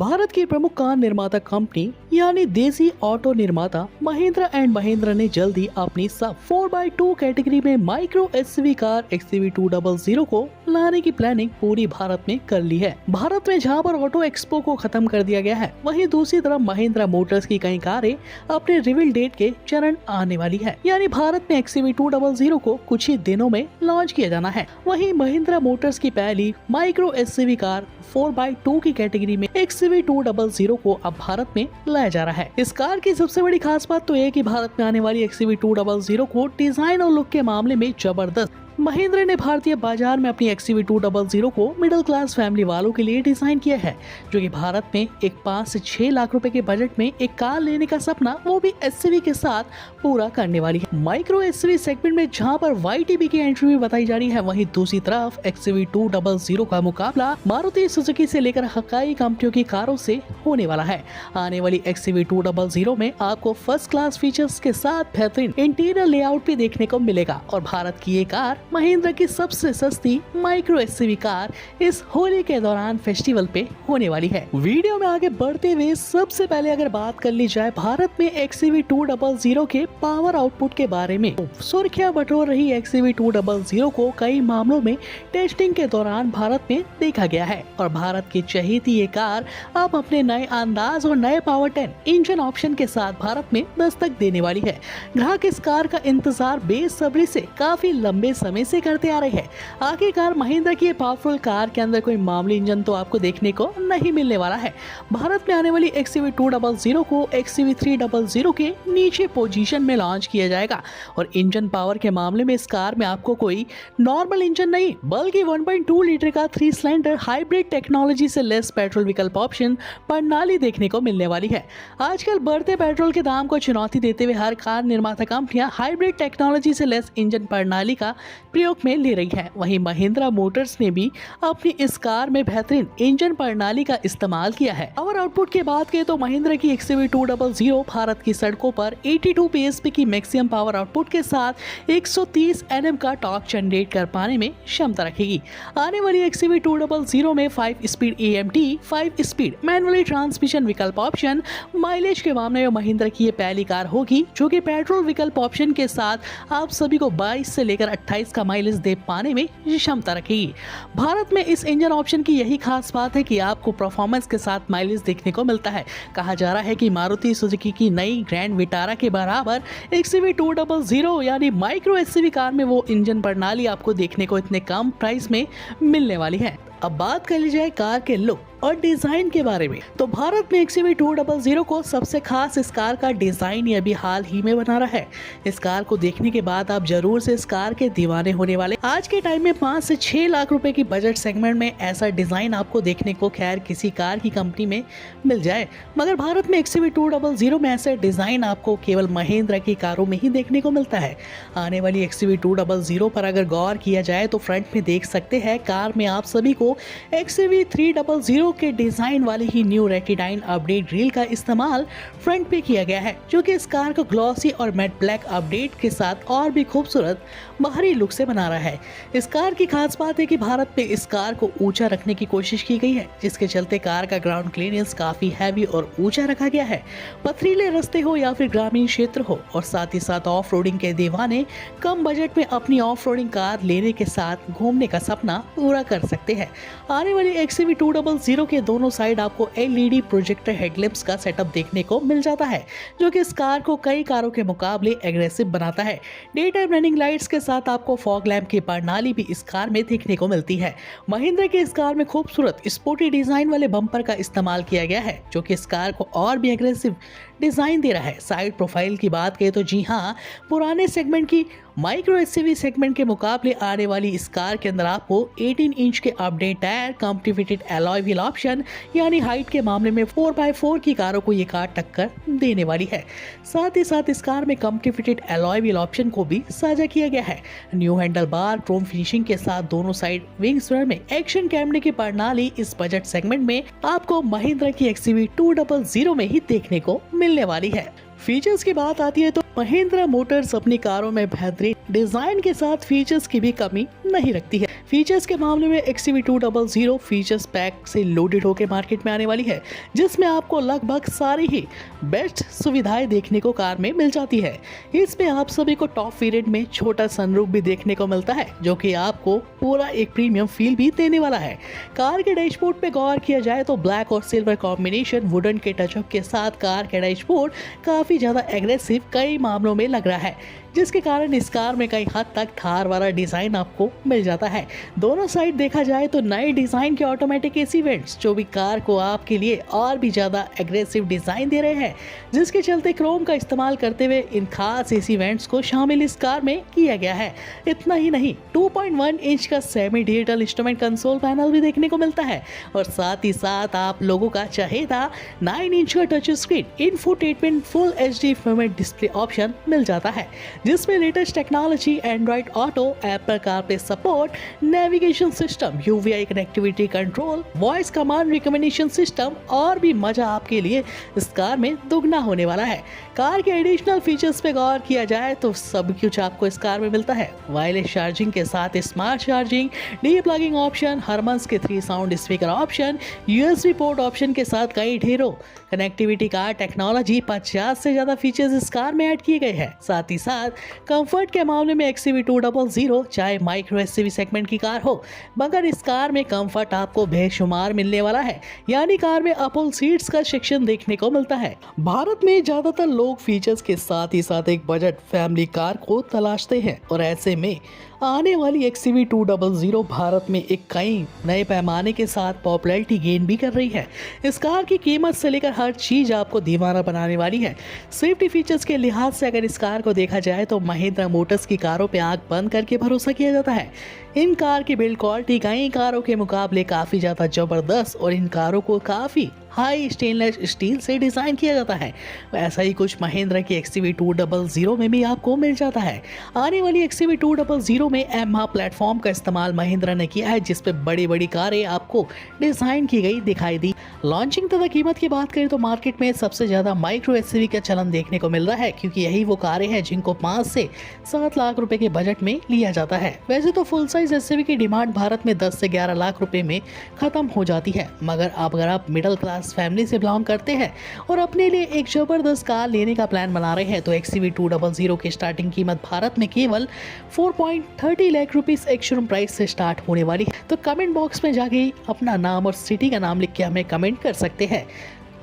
भारत की प्रमुख कार निर्माता कंपनी यानी देसी ऑटो निर्माता महिंद्रा एंड महिंद्रा ने जल्द ही अपनी सब 4x2 कैटेगरी में माइक्रो एसयूवी कार XUV200 को लाने की प्लानिंग पूरी भारत में कर ली है। भारत में जहां पर ऑटो एक्सपो को खत्म कर दिया गया है, वहीं दूसरी तरफ महिंद्रा मोटर्स की कई कारें अपने रिवील डेट के चरण आने वाली है। यानी भारत में XUV200 को कुछ ही दिनों में लॉन्च किया जाना है। वहीं महिंद्रा मोटर्स की पहली माइक्रो एसयूवी कार 4x2 की कैटेगरी में XUV200 को अब भारत में लाया जा रहा है। इस कार की सबसे बड़ी खास बात तो यह कि भारत में आने वाली XUV200 को डिजाइन और लुक के मामले में जबरदस्त महिंद्रा ने भारतीय बाजार में अपनी XUV200 को मिडिल क्लास फैमिली वालों के लिए डिजाइन किया है, जो कि भारत में एक 5 से 6 लाख रुपए के बजट में एक कार लेने का सपना वो भी एसयूवी के साथ पूरा करने वाली है। माइक्रो एसयूवी सेगमेंट में जहां पर YTB की एंट्री भी बताई जा रही है, वहीं दूसरी तरफ XUV200 का मुकाबला मारुति सुजुकी से लेकर हकाई कंपनियों की कारों से होने वाला है। आने वाली XUV200 में आपको फर्स्ट क्लास फीचर्स के साथ बेहतरीन इंटीरियर लेआउट भी देखने को मिलेगा और भारत की ये कार महिंद्रा की सबसे सस्ती माइक्रो एसयूवी कार इस होली के दौरान फेस्टिवल पे होने वाली है। वीडियो में आगे बढ़ते हुए सबसे पहले अगर बात कर ली जाए भारत में XUV200 के पावर आउटपुट के बारे में, सुर्खियां बटोर रही XUV200 को कई मामलों में टेस्टिंग के दौरान भारत में देखा गया है और भारत की चहेती ये कार अब अपने नए अंदाज और नए पावर 10 इंजन ऑप्शन के साथ भारत में दस्तक देने वाली है। ग्राहक इस कार का इंतजार बेसब्री से काफी लंबे समय से करते आ रहे हैं। आखिरकार महिंद्रा की पावरफुल कार के अंदर कोई मामूली इंजन तो आपको देखने को नहीं मिलने वाला है। भारत में आने वाली XUV200 को XUV300 के नीचे पोजीशन में लॉन्च किया जाएगा और इंजन पावर के मामले में इस कार में आपको कोई नॉर्मल इंजन नहीं बल्कि 1.2 लीटर का 3 सिलेंडर हाइब्रिड टेक्नोलॉजी से लेस पेट्रोल विकल्प ऑप्शन प्रणाली देखने को मिलने वाली है। आजकल बढ़ते पेट्रोल के दाम को चुनौती देते हुए हर कार निर्माता कंपनियां हाइब्रिड टेक्नोलॉजी से लेस इंजन प्रणाली का प्रयोग में ले रही है। वहीं महिंद्रा मोटर्स ने भी अपनी इस कार में बेहतरीन इंजन प्रणाली का इस्तेमाल किया है। पावर आउटपुट की बात करें तो महिंद्रा की XUV200 भारत की सड़कों पर 82 PSP की मैक्सिमम पावर आउटपुट के साथ 130 Nm का टॉर्क जनरेट कर पाने में क्षमता रखेगी। आने वाली XUV200 में 5 speed AMT, 5 speed manually transmission विकल्प ऑप्शन, माइलेज के मामले में महिंद्रा की ये पहली कार होगी जो कि पेट्रोल विकल्प ऑप्शन के साथ आप सभी को 22 से लेकर 28 का माइलेज दे पाने में क्षमता रखेगी। भारत में इस इंजन ऑप्शन की यही खास बात है कि आपको परफॉर्मेंस के साथ माइलेज देखने को मिलता है। कहा जा रहा है कि मारुति सुजुकी की नई ग्रैंड विटारा के बराबर XUV200 यानी माइक्रो एसयूवी कार में वो इंजन प्रणाली आपको देखने को इतने कम प्राइस में मिलने वाली है। अब बात कर ली जाए कार के लुक और डिजाइन के बारे में, तो भारत में XUV200 को सबसे खास इस कार का डिजाइन ये अभी हाल ही में बना रहा है। इस कार को देखने के बाद आप जरूर से इस कार के दीवाने होने वाले। आज के टाइम में 5 से 6 लाख रुपए की बजट सेगमेंट में ऐसा डिजाइन आपको देखने को खैर किसी कार की कंपनी में मिल जाए, मगर भारत में XUV200 में ऐसा डिजाइन आपको केवल महिंद्रा की कारों में ही देखने को मिलता है। आने वाली XUV200 पर अगर गौर किया जाए तो फ्रंट में देख सकते हैं कार में आप सभी को XUV300 के डिजाइन वाली ही न्यू रेटिडाइन अपडेट ग्रिल का इस्तेमाल फ्रंट पे किया गया है, जो कि इस कार को ग्लॉसी और मैट ब्लैक अपडेट के साथ और भी खूबसूरत बाहरी लुक से बना रहा है। इस कार की खास बात है कि भारत में इस कार को ऊंचा रखने की कोशिश की गई है, जिसके चलते कार का ग्राउंड क्लियरेंस काफी हैवी और ऊंचा रखा गया है। पथरीले रास्ते हो या फिर ग्रामीण क्षेत्र हो और साथ ही साथ ऑफ रोडिंग के दीवाने कम बजट में अपनी ऑफ रोडिंग कार लेने के साथ घूमने का सपना पूरा कर सकते हैं। आने वाली XUV200 के दोनों साइड आपको LED प्रोजेक्टर हेडलैम्प्स का सेटअप देखने को मिल जाता है, जो कि इस कार को कई कारों के मुकाबले एग्रेसिव बनाता है। डे टाइम रनिंग लाइट्स के साथ आपको फॉग लैंप की प्रणाली भी इस कार में देखने को मिलती है। महिंद्रा के इस कार में खूबसूरत स्पोर्टी डिजाइन वाले बम्पर का इस्तेमाल किया गया है, जो कि इस कार को और भी एग्रेसिव डिजाइन दे रहा है। साइड प्रोफाइल की बात करें तो जी हाँ, पुराने सेगमेंट की माइक्रो एसयूवी सेगमेंट के मुकाबले आने वाली इस कार के अंदर आपको 18 इंच के update tyre, company fitted alloy wheel option, यानी हाइट के मामले में 4x4 की कारों को ये कार टक्कर देने वाली है। साथ ही साथ इस कार में company fitted alloy wheel option को भी साझा किया गया है। New handle bar, Chrome finishing के साथ दोनों साइड विंग्स में एक्शन कैमरे की प्रणाली इस बजट सेगमेंट में आपको महिंद्रा की XUV200 में ही देखने को मिलने वाली है। फीचर्स की बात आती है तो महिंद्रा मोटर्स अपनी कारों में बेहतरीन डिजाइन के साथ फीचर्स की भी कमी नहीं रखती है। फीचर्स के मामले में XUV200 फीचर्स पैक से लोडेड होकर मार्केट में आने वाली है, जिसमें आपको लगभग सारी ही बेस्ट सुविधाएं देखने को कार में मिल जाती है। इसमें आप सभी को टॉप वेरिएंट में छोटा सनरूफ भी देखने को मिलता है, जो कि आपको पूरा एक प्रीमियम फील भी देने वाला है। कार के डैशबोर्ड पे गौर किया जाए तो ब्लैक और सिल्वर कॉम्बिनेशन वुडन के टचअप के साथ कार का डैशबोर्ड काफी ज्यादा एग्रेसिव कई मामलों में लग रहा है, जिसके कारण इस कार में कई हद तक थार वाला डिजाइन आपको मिल जाता है। दोनों साइड देखा जाए तो नए डिजाइन के ऑटोमेटिक एसी वेंट्स जो भी कार को आपके लिए और भी ज्यादा एग्रेसिव डिजाइन दे रहे हैं, जिसके चलते क्रोम का इस्तेमाल करते हुए इन खास एसी वेंट्स को शामिल इस कार में किया गया है। इतना ही नहीं, 2.1 इंच का semi digital instrument console panel भी देखने को मिलता है और साथ ही साथ आप लोगों का चहेता 9 इंच का touch screen infotainment full HD format display option मिल जाता है, जिसमें latest technology Android Auto, Apple CarPlay support, navigation system, UVI connectivity control, voice command recommendation system और भी मजा आपके लिए इस कार में दुगना होने वाला है। कार के एडिशनल फीचर्स पे गौर किया जाए तो सब कुछ आपको इस कार में मिलता है। वायरलेस चार्जिंग के साथ smart charging, de plugging option, Harman's के 3 sound speaker option, USB port option के साथ कई ढेरों कनेक्टिविटी कार टेक्नोलॉजी, 50 से ज्यादा फीचर्स इस कार में ऐड किए गए हैं। साथ ही साथ कंफर्ट के मामले में XUV200 चाहे माइक्रो SUV सेगमेंट की कार हो, मगर इस कार में कंफर्ट आपको बेशुमार मिलने वाला है। यानी कार में अपोल सीट्स का सेक्शन देखने को मिलता है। भारत में ज्यादातर लोग फीचर्स के साथ ही साथ एक बजट फैमिली कार को तलाशते हैं और ऐसे में आने वाली XUV200 भारत में एक कई नए पैमाने के साथ पॉपुलैरिटी गेन भी कर रही है। इस कार की कीमत से लेकर हर चीज आपको दीवाना बनाने वाली है। सेफ्टी फीचर्स के लिहाज से अगर इस कार को देखा जाए तो महिंद्रा मोटर्स की कारों पे आंख बंद करके भरोसा किया जाता है। इन कार की बिल्ड क्वालिटी कई कारों के मुकाबले काफी ज्यादा जबरदस्त और इन कारों को काफी हाई स्टेनलेस स्टील से डिजाइन किया जाता है। ऐसा ही कुछ महिंद्रा की XUV200 में भी आपको मिल जाता है। आने वाली XUV200 में एम्हा प्लेटफॉर्म का इस्तेमाल महिंद्रा ने किया है, जिस पे बड़ी बड़ी कारें आपको डिजाइन की गई दिखाई दी। लॉन्चिंग तथा कीमत की बात करें तो मार्केट में सबसे ज्यादा माइक्रो SUV का चलन देखने को मिल रहा है, क्योंकि यही वो कारें हैं जिनको 5 से 7 लाख रुपए के बजट में लिया जाता है। वैसे तो फुल साइज SUV की डिमांड भारत में 10 से 11 लाख रुपए में खत्म हो जाती है, मगर अगर आप मिडिल क्लास फैमिली से बिलोंग करते हैं और अपने लिए एक जबरदस्त कार लेने का प्लान बना रहे हैं तो XUV200 की स्टार्टिंग कीमत भारत में केवल 4.30 लाख रुपीस एक शोरूम प्राइस से स्टार्ट होने वाली है। तो कमेंट बॉक्स में जाके अपना नाम और सिटी का नाम लिख के हमें कमेंट कर सकते हैं।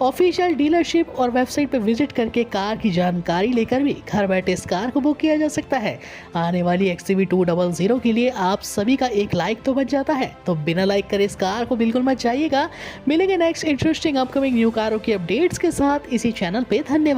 ऑफिशियल डीलरशिप और वेबसाइट पर विजिट करके कार की जानकारी लेकर भी घर बैठे इस कार को बुक किया जा सकता है। आने वाली XUV200 के लिए आप सभी का एक लाइक तो बच जाता है, तो बिना लाइक करे इस कार को बिल्कुल मत जाइएगा। मिलेंगे नेक्स्ट इंटरेस्टिंग अपकमिंग न्यू कारों की अपडेट्स के साथ इसी चैनल पे। धन्यवाद।